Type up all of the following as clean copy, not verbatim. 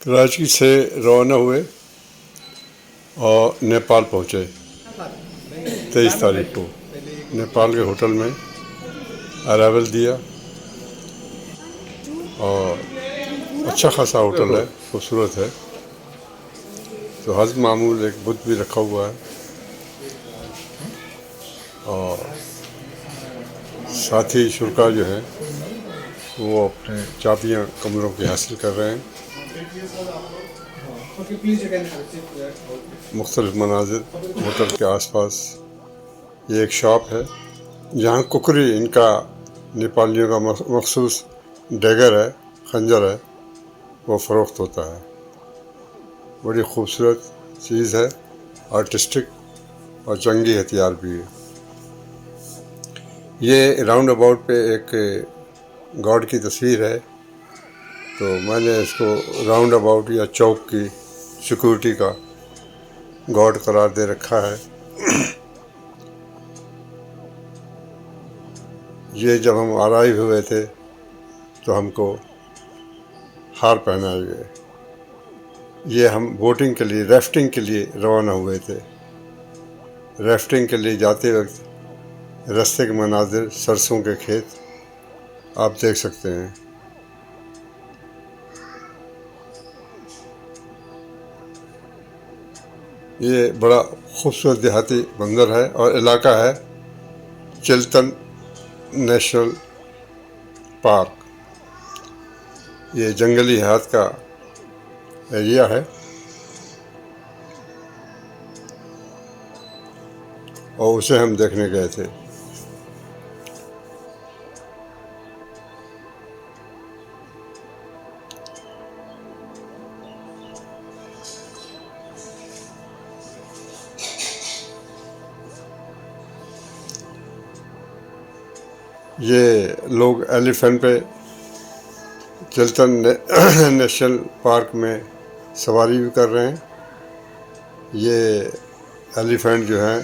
कराची से रवाना हुए और नेपाल पहुँचे 23 तारीख को। नेपाल के होटल में अराइवल दिया और अच्छा खासा होटल है, खूबसूरत है। तो हज़ मामूल एक बुत भी रखा हुआ है और साथी शुरा जो हैं वो अपने चाबियाँ कमरों की हासिल कर रहे हैं। मुख्तलिफ मनाजिर होटल के आसपास। ये एक शॉप है जहाँ कुकरी, इनका नेपालियों का मखसूस डैगर है, खंजर है, वो फ़रोख्त होता है। बड़ी खूबसूरत चीज़ है, आर्टिस्टिक और जंगी हथियार भी है। ये राउंड अबाउट पे एक गॉड की तस्वीर है, तो मैंने इसको राउंड अबाउट या चौक की सिक्योरिटी का गॉड करार दे रखा है। ये जब हम अराइव हुए थे तो हमको हार पहनाए गए। ये हम बोटिंग के लिए, राफ्टिंग के लिए रवाना हुए थे। राफ्टिंग के लिए जाते वक्त रास्ते के मनाजिर, सरसों के खेत आप देख सकते हैं। ये बड़ा खूबसूरत देहाती मंजर है और इलाका है चिल्तन नेशनल पार्क। ये जंगली हयात का एरिया है और उसे हम देखने गए थे। ये लोग एलिफेंट पे चिल्तन नेशनल पार्क में सवारी भी कर रहे हैं। ये एलिफेंट जो हैं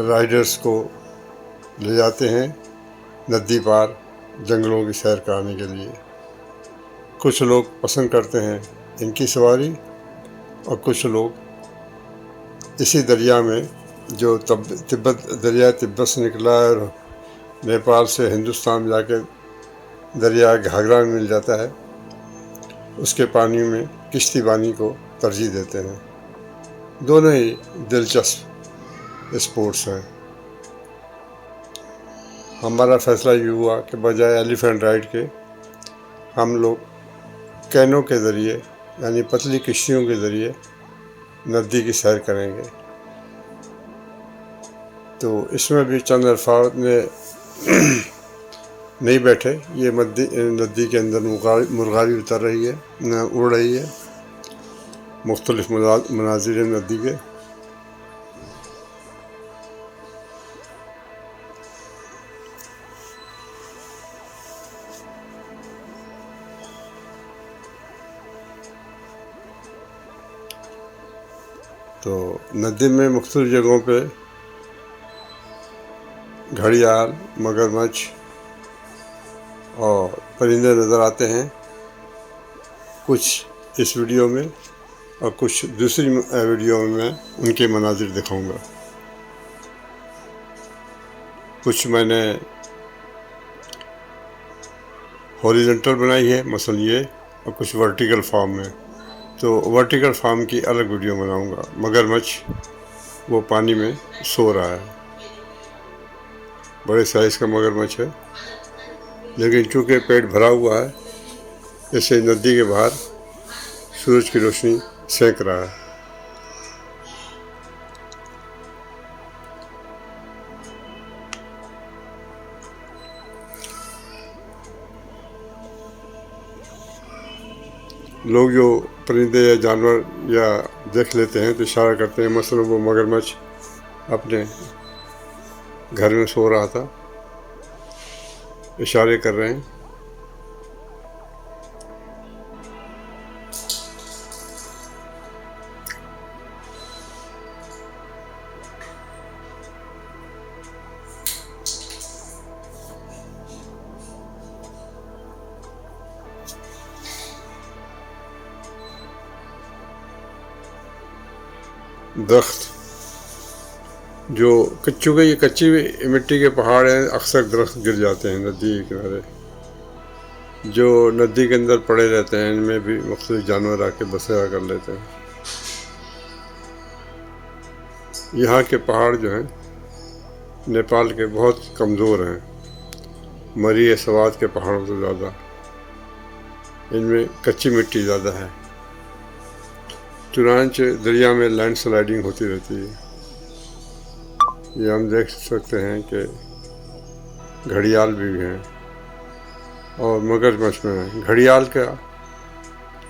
राइडर्स को ले जाते हैं नदी पार जंगलों की सैर कराने के लिए। कुछ लोग पसंद करते हैं इनकी सवारी और कुछ लोग इसी दरिया में, जो तिब्बत दरिया तिब्बत से निकला है और नेपाल से हिंदुस्तान जाके दरिया घाघरा में मिल जाता है, उसके पानी में किश्तीबानी को तरजीह देते हैं। दोनों ही दिलचस्प स्पोर्ट्स हैं। हमारा फैसला ये हुआ कि बजाय एलिफेंट राइड के हम लोग कैनों के ज़रिए, यानी पतली किश्तियों के ज़रिए नदी की सैर करेंगे। तो इसमें भी चंद अल्फाज ने नहीं बैठे। ये नदी के अंदर मुर्गारी उतर रही है, उड़ रही है, मुख्तलिफ मनाजिर नदी के। तो नदी में मुख्तलिफ जगहों पे घड़ियाल, मगरमच्छ और परिंदे नज़र आते हैं, कुछ इस वीडियो में और कुछ दूसरी वीडियो में मैं उनके मनाजिर दिखाऊंगा। कुछ मैंने हॉरिजॉन्टल बनाई है, मसलन ये, और कुछ वर्टिकल फॉर्म में। तो वर्टिकल फॉर्म की अलग वीडियो बनाऊंगा। मगरमच्छ वो पानी में सो रहा है, बड़े साइज़ का मगरमच्छ है, लेकिन चूँकि पेट भरा हुआ है इससे नदी के बाहर सूरज की रोशनी सेंक रहा है। लोग जो परिंदे या जानवर या देख लेते हैं तो इशारा करते हैं। मसलन वो मगरमच्छ अपने घर में सो रहा था, इशारे कर रहे हैं। दरख्त जो चूँकि ये कच्ची मिट्टी के पहाड़ हैं, अक्सर दरख्त गिर जाते हैं नदी के किनारे, जो नदी के अंदर पड़े रहते हैं। इनमें भी मुख्तलिफ जानवर आके बसेरा कर लेते हैं। यहाँ के पहाड़ जो हैं नेपाल के बहुत कमज़ोर हैं, मरी सवात के पहाड़ों से ज़्यादा। इनमें कच्ची मिट्टी ज़्यादा है, चुनांचे दरिया में लैंड स्लाइडिंग होती रहती है। ये हम देख सकते हैं कि घड़ियाल भी हैं और मगरमच्छ में है। घड़ियाल का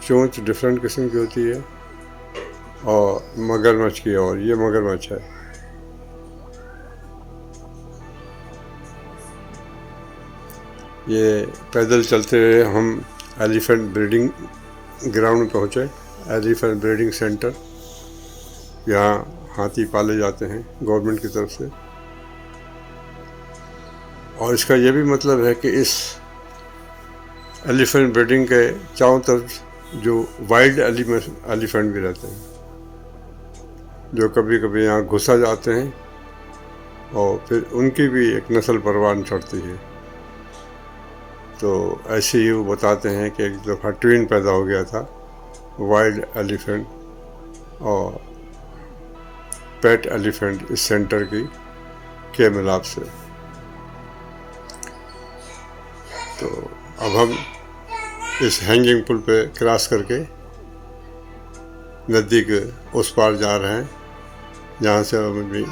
चोंच डिफरेंट किस्म की होती है और मगरमच्छ की, और ये मगरमच्छ है। ये पैदल चलते हुए हम एलिफेंट ब्रीडिंग ग्राउंड में पहुँचे, एलिफेंट ब्रीडिंग सेंटर। यहाँ हाथी पाले जाते हैं गवर्नमेंट की तरफ से, और इसका ये भी मतलब है कि इस एलिफेंट ब्रीडिंग के चारों तरफ जो वाइल्ड एलिफेंट भी रहते हैं, जो कभी कभी यहाँ घुसा जाते हैं, और फिर उनकी भी एक नस्ल परवान चढ़ती है। तो ऐसे ही वो बताते हैं कि एक दफ़ा ट्विन पैदा हो गया था, वाइल्ड एलिफेंट और पेट एलिफेंट, इस सेंटर के मिलाप से। तो अब हम इस हैंगिंग पुल पे क्रॉस करके नदी के उस पार जा रहे हैं, जहाँ से हम भी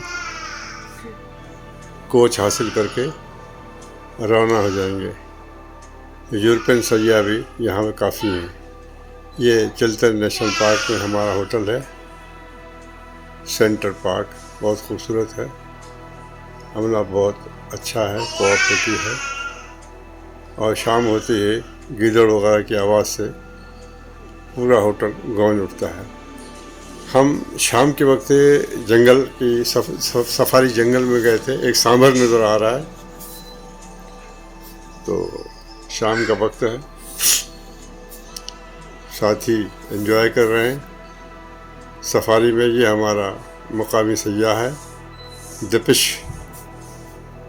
कोच हासिल करके रवाना हो जाएंगे। यूरोपियन सैयाह भी यहाँ पे काफ़ी हैं। ये चिल्टन नेशनल पार्क में हमारा होटल है, सेंटर पार्क बहुत खूबसूरत है, अमला बहुत अच्छा है, कोऑपरेटिव है, और शाम होती है गीदड़ वगैरह की आवाज़ से पूरा होटल गूंज उठता है। हम शाम के वक्त जंगल की सफारी जंगल में गए थे, एक सांभर नज़र आ रहा है। तो शाम का वक्त है, साथी एंजॉय कर रहे हैं सफारी में। ये हमारा मुकामी सैयाह है, दपिश,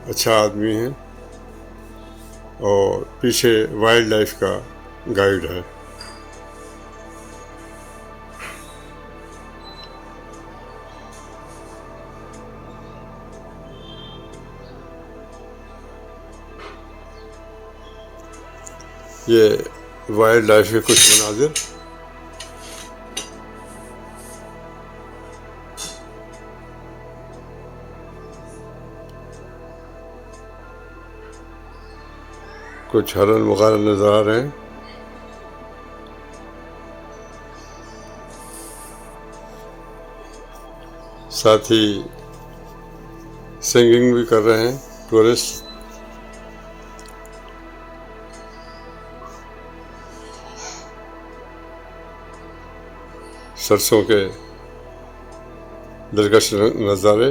अच्छा आदमी है, और पीछे वाइल्ड लाइफ का गाइड है। ये वाइल्ड लाइफ के कुछ मनाजिर। कुछ हरन वगैरह नज़र आ रहे हैं। साथ ही सिंगिंग भी कर रहे हैं टूरिस्ट। सरसों के दिलकश नज़ारे।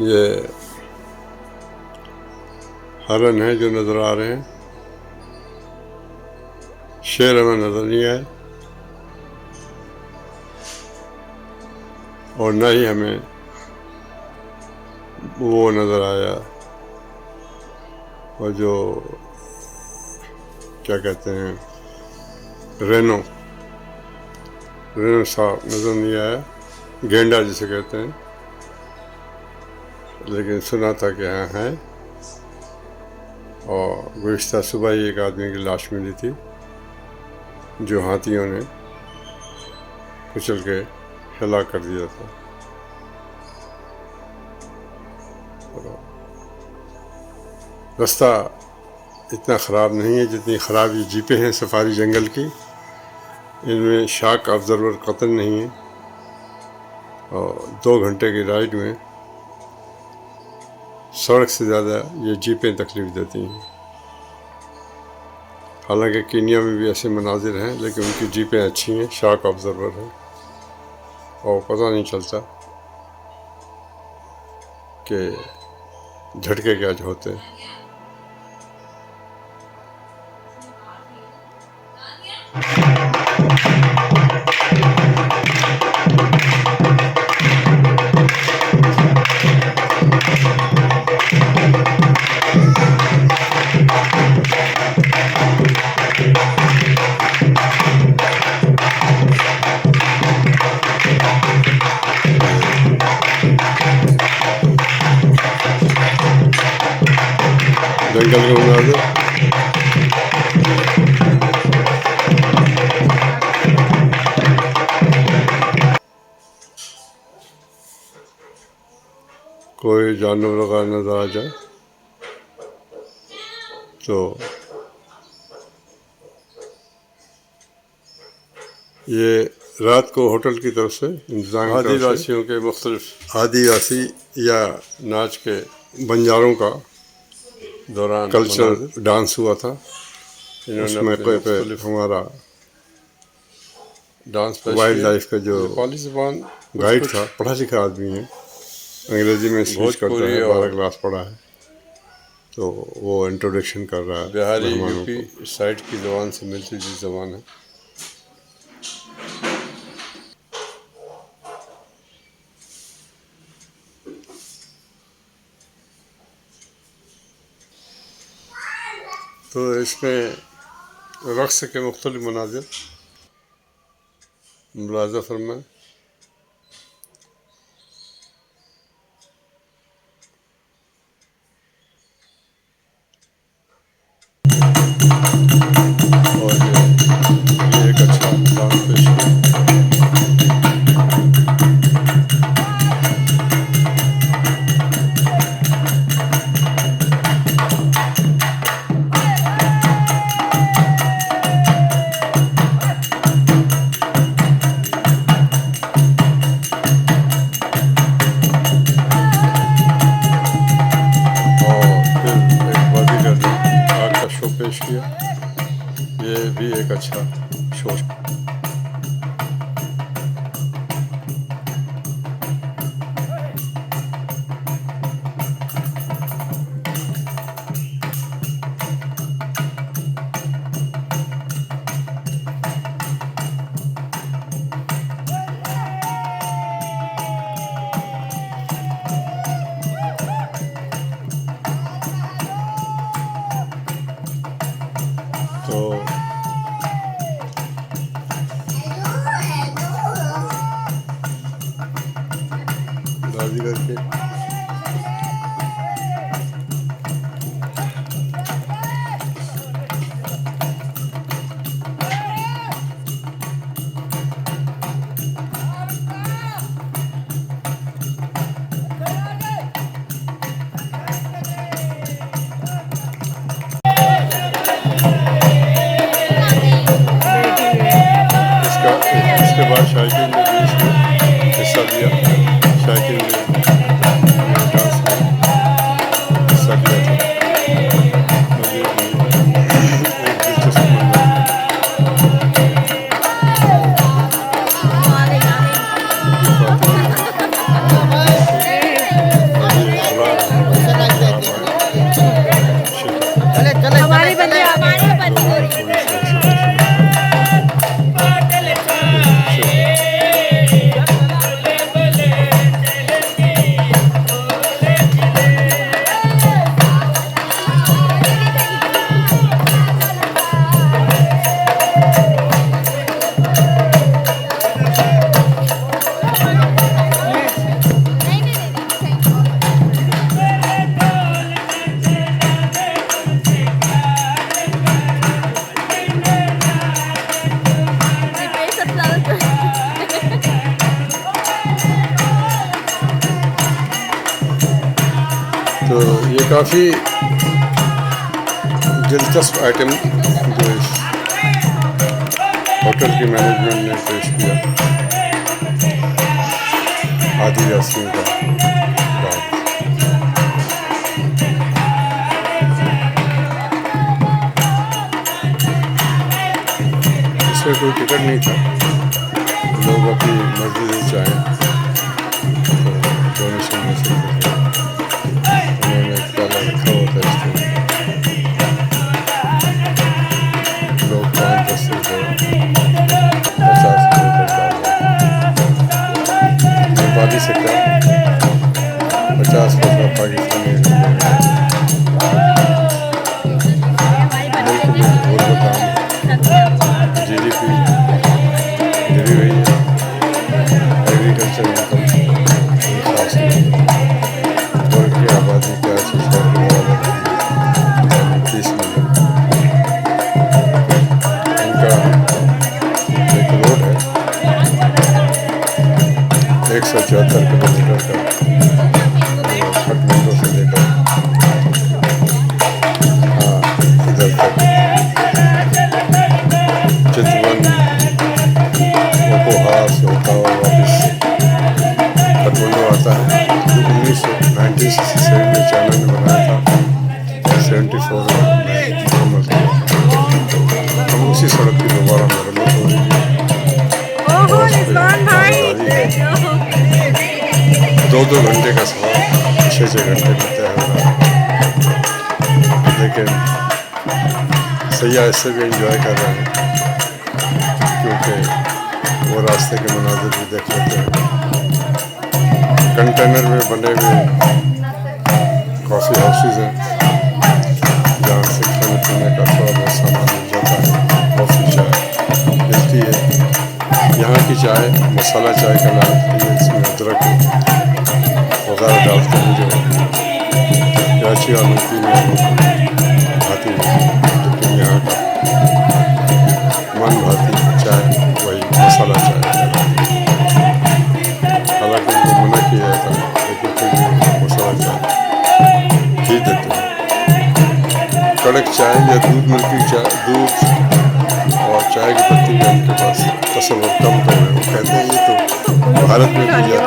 ये हरन है जो नज़र आ रहे हैं, शेर हमें नज़र नहीं आए, और न ही हमें वो नज़र आया, और जो क्या कहते हैं रेनो साहब नज़र नहीं आया, गेंडा जिसे कहते हैं। लेकिन सुना था कि यहाँ है, और गुज़िश्ता सुबह ही एक आदमी की लाश मिली थी जो हाथियों ने कुचल के हलाक कर दिया था। रास्ता इतना ख़राब नहीं है जितनी ख़राब ये जीपें हैं सफारी जंगल की। इनमें शाक ऑब्जर्वर कतई नहीं है, और 2 घंटे की राइड में सड़क से ज़्यादा ये जीपें तकलीफ़ देती हैं। हालांकि कीनिया में भी ऐसे मनाजिर हैं, लेकिन उनकी जीपें अच्छी हैं, शार्क ऑब्जर्वर है और पता नहीं चलता कि झटके क्या होते हैं। जंगल के मुनाजिर कोई जानवर वगैरह नजर आ जाए तो ये रात को होटल की तरफ से इंतजाम आदिवासियों के मुख्तलिफ आदिवासी या नाच के बंजारों का दौरान कल्चरल डांस हुआ था। इन्होंने पे हमारा डांस वाइल्ड लाइफ का जो गाइड था, पढ़ा लिखा आदमी है, अंग्रेजी में स्पीच करता है, 12 क्लास पढ़ा है, तो वो इंट्रोडक्शन कर रहा है। बिहारी यूपी साइड की ज़बान से मिलती जुलती ज़बान है। तो इसमें रक्स के मुख्तलिफ मनाजिर मुलाज़ा फरमाएं। और ये एक अच्छा डांस पेश किया। पेश किया, ये भी एक अच्छा शो। तो दादी करके इसके बाद शायकीन ने भी इसमें हिस्सा दिया। शायकीन ने डांस में हिस्सा लिया था। मुझे एक दिलचस्प मंजर हमारी बंदी तो ये काफ़ी दिलचस्प आइटम जो इस होटल की मैनेजमेंट ने पेश किया आदिवासियों का डांस। से कोई टिकट नहीं था, लोग अपनी मर्जी से चाहें तो डोनेशन में से उन्होंने प्याला रखा होता है इसमें लोग 5-10 रुपये 50 रुपये तक डाल रहे। नेपाली सिक्का 50 पैसा पाकिस्तानी मुल्क में गुर्बत GDP गिरी हुई है। एग्रीकल्चर इनकम खास वर्ग की आबादी 30 मिलियन। इनका एक रोड है 174 किलोमीटर का, काठमांडू से लेकर इधर तक चितवन उपहार से होता हुआ वापस काठमांडू आता है। जो 1967 में चाइना ने बनाया था, 74 में मुकम्मल किया। हम उसी सड़क की दोबारा मरम्मत हो रही है। 2-2 घंटे का सफर 6-6 घंटे में तय हो रहा है, लेकिन सैयाह इससे भी एंजॉय कर रहे हैं क्योंकि वो रास्ते के मनाजिर भी देख लेते हैं। कंटेनर में बने हुए कॉफ़ी हाउसेज हैं जहाँ से खाने पीने का थोड़ा बहुत सामान मिल जाता है। कॉफ़ी चाय मिलती है। यहाँ की चाय मसाला चाय का नाम है, इसमें अदरक वगैरह डालते हैं जो इलायची और नमकीन भाती है। लेकिन यहाँ का मन भाती चाय वही मसाला चाय, हालांकि उनको मना किया जाता है लेकिन फिर भी मसाला चाय ही देते हैं। कड़क चाय या दूध मिल्की चाय, दूध और चाय की पत्ती का उनके पास तस्वर कम कर रहे हैं। वो कहते हैं ये तो भारत में भी जाती है,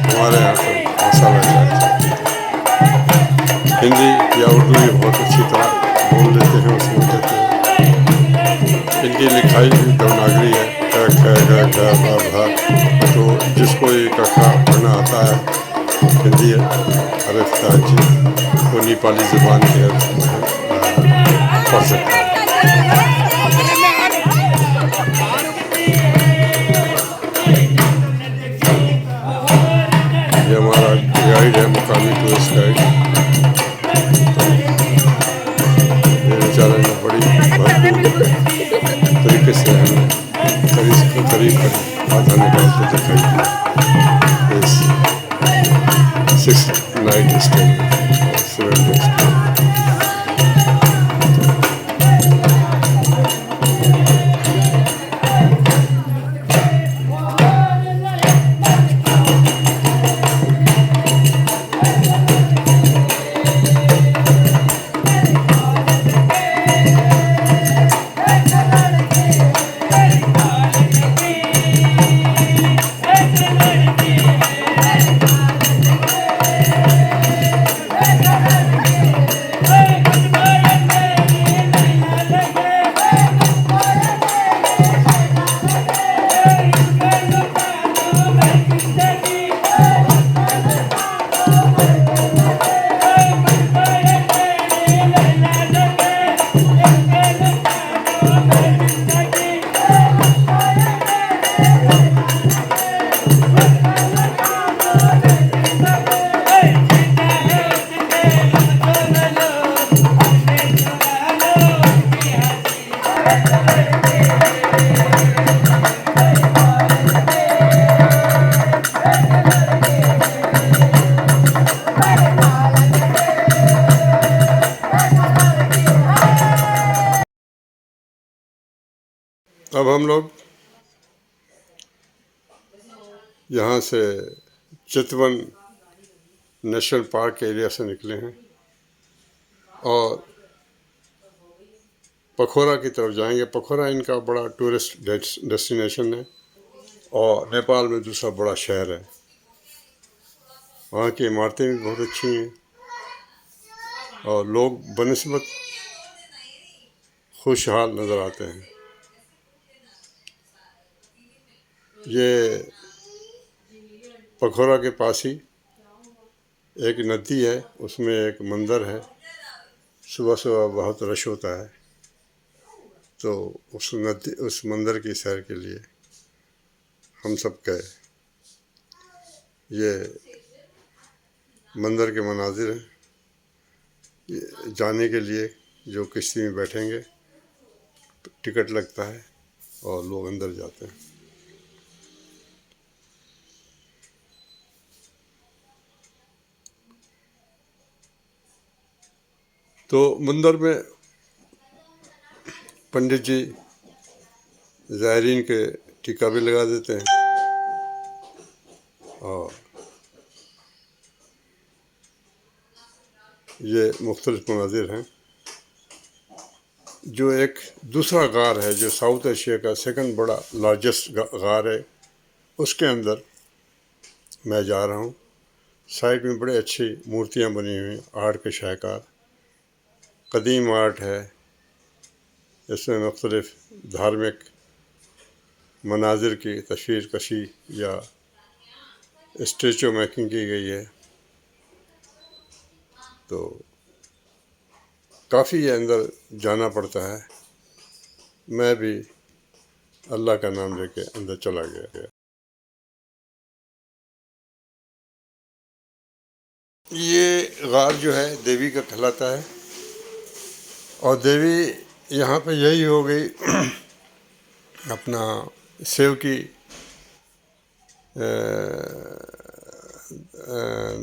हमारे यहाँ तो मसाला चाय चलती है। हिंदी या उर्दू ये बहुत अच्छी तरह बोल लेते हैं, उसमें देते हैं। इनकी लिखाई भी देवनागरी है, क ख ग घ भ तो जिसको ये कखा पढ़ना आता है हिंदी है अरफ जी वो नेपाली ज़बान के पढ़ सकता है। ये हमारा गाइड है, मुकामी टूरिस्ट गाइड। ये बेचारे ने बड़ी भरपूर तरीके से हमें करीब आधा निकाल के दिखाई इस 6 नाइट स्टे 7 डेज। अब हम लोग यहाँ से चितवन नेशनल पार्क एरिया से निकले हैं और पखोरा की तरफ जाएंगे। पखोरा इनका बड़ा टूरिस्ट डेस्टिनेशन है और नेपाल में दूसरा बड़ा शहर है। वहाँ की इमारतें भी बहुत अच्छी हैं और लोग बनिस्बत खुशहाल नज़र आते हैं। ये पखोरा के पास ही एक नदी है, उसमें एक मंदिर है। सुबह सुबह बहुत रश होता है, तो उस मंदिर की सैर के लिए हम सब गए। ये मंदिर के मनाजिर हैं। जाने के लिए जो किश्ती में बैठेंगे टिकट लगता है और लोग अंदर जाते हैं। तो मंदिर में पंडित जी ज़ायरीन के टीका भी लगा देते हैं। और ये मुख्तलिफ मनाजिर हैं। जो एक दूसरा गार है, जो साउथ एशिया का सेकंड बड़ा लार्जेस्ट गार है, उसके अंदर मैं जा रहा हूँ। साइड में बड़े अच्छी मूर्तियाँ बनी हुई, आर्ट के शाहकार, कदीम आर्ट है। इसमें मुख्तलिफ धार्मिक मनाजिर की तस्वीर कशी या स्टेचू मेकिंग की गई है। तो काफ़ी अंदर जाना पड़ता है। मैं भी अल्लाह का नाम लेके अंदर चला गया। ये गार जो है देवी का कहलाता है, और देवी यहाँ पे यही हो गई अपना शिव की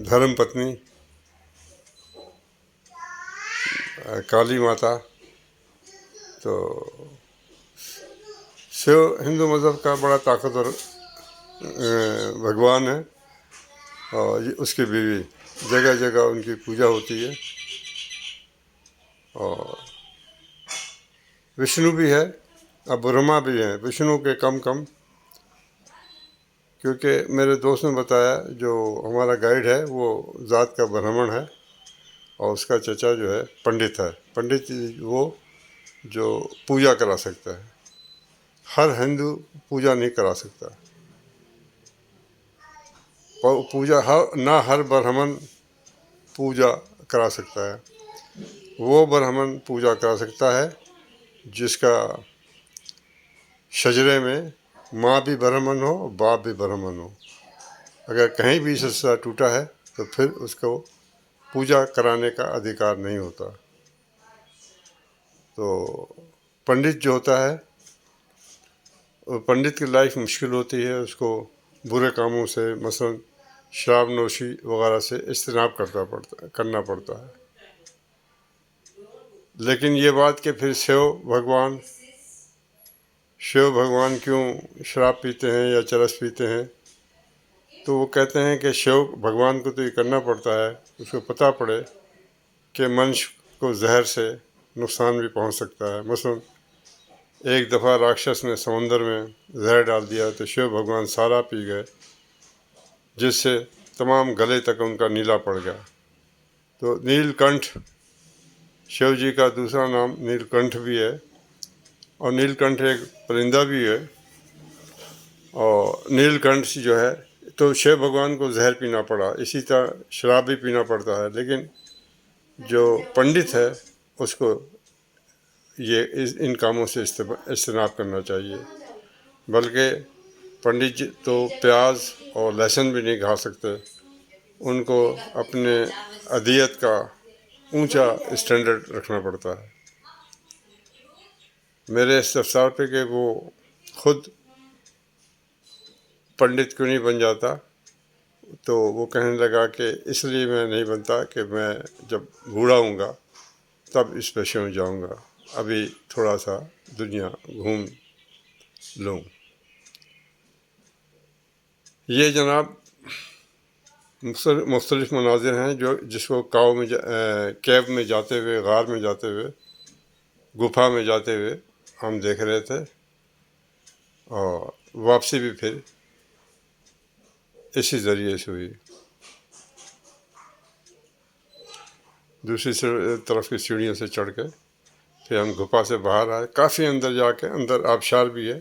धर्म पत्नी काली माता। तो शिव हिंदू मज़हब का बड़ा ताकतवर भगवान है, और ये उसकी बीवी, जगह जगह उनकी पूजा होती है। और विष्णु भी है, अब ब्रह्मा भी हैं, विष्णु के कम कम, क्योंकि मेरे दोस्त ने बताया, जो हमारा गाइड है वो ज़ात का ब्राह्मण है, और उसका चचा जो है पंडित है। पंडित वो जो पूजा करा सकता है, हर हिंदू पूजा नहीं करा सकता। और पूजा हर ब्राह्मण पूजा करा सकता है। वो ब्राह्मण पूजा करा सकता है जिसका शजरे में माँ भी ब्राह्मण हो, बाप भी ब्राह्मण हो। अगर कहीं भी हिस्सा टूटा है तो फिर उसको पूजा कराने का अधिकार नहीं होता। तो पंडित जो होता है, पंडित की लाइफ मुश्किल होती है। उसको बुरे कामों से, मसलन शराब नोशी वगैरह से इज्तनाब करना पड़ता है। लेकिन ये बात कि फिर शिव भगवान क्यों शराब पीते हैं या चरस पीते हैं, तो वो कहते हैं कि शिव भगवान को तो ये करना पड़ता है, उसको पता पड़े कि मनुष्य को जहर से नुकसान भी पहुंच सकता है। मसलन एक दफ़ा राक्षस ने समंदर में जहर डाल दिया, तो शिव भगवान सारा पी गए, जिससे तमाम गले तक उनका नीला पड़ गया। तो नीलकंठ शिव जी का दूसरा नाम नीलकंठ भी है, और नीलकंठ एक परिंदा भी है। और नीलकंठ जो है, तो शिव भगवान को जहर पीना पड़ा, इसी तरह शराब भी पीना पड़ता है। लेकिन जो पंडित है उसको इन कामों से इज्तनाब करना चाहिए। बल्कि पंडित जी तो प्याज और लहसुन भी नहीं खा सकते, उनको अपने अदियत का ऊंचा स्टैंडर्ड रखना पड़ता है। मेरे इस्तफसार पे कि वो खुद पंडित क्यों नहीं बन जाता, तो वो कहने लगा कि इसलिए मैं नहीं बनता कि मैं जब बूढ़ा हूँगा तब इस पेशे में जाऊँगा, अभी थोड़ा सा दुनिया घूम लूँ। ये जनाब मुख्तलिफ मनाजिर हैं जो जिसको कैब में जाते हुए, गार में जाते हुए, गुफा में जाते हुए हम देख रहे थे। और वापसी भी फिर इसी ज़रिए से हुई। दूसरी तरफ की सीढ़ियों से चढ़ के फिर हम गुफा से बाहर आए। काफ़ी अंदर जाके, अंदर आबशार भी है,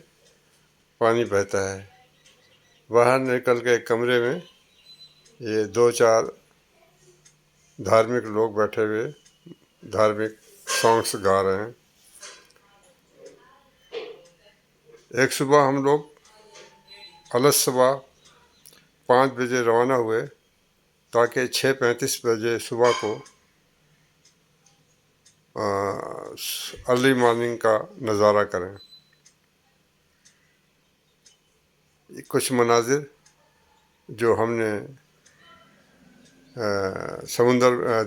पानी बहता है। बाहर निकल के एक कमरे में ये 2-4 धार्मिक लोग बैठे हुए धार्मिक सॉन्ग्स गा रहे हैं। एक सुबह हम लोग अलग सुबह 5 बजे रवाना हुए ताकि 6:35 बजे सुबह को अर्ली मॉर्निंग का नज़ारा करें। कुछ मनाजिर जो हमने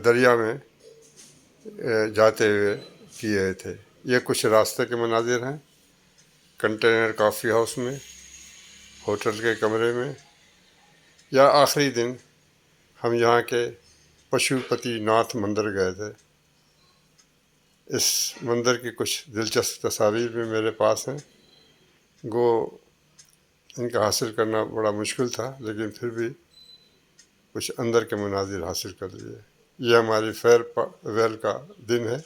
दरिया में जाते हुए किए थे। ये कुछ रास्ते के मनाजिर हैं। कंटेनर कॉफ़ी हाउस में, होटल के कमरे में, या आखिरी दिन हम यहाँ के पशुपति नाथ मंदिर गए थे। इस मंदिर की कुछ दिलचस्प तस्वीर भी मेरे पास हैं। गो इनका हासिल करना बड़ा मुश्किल था, लेकिन फिर भी कुछ अंदर के मनाजिर हासिल कर लिए। ये हमारी फेयरवेल का दिन है।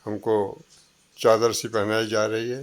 हमको चादर सी पहनाई जा रही है।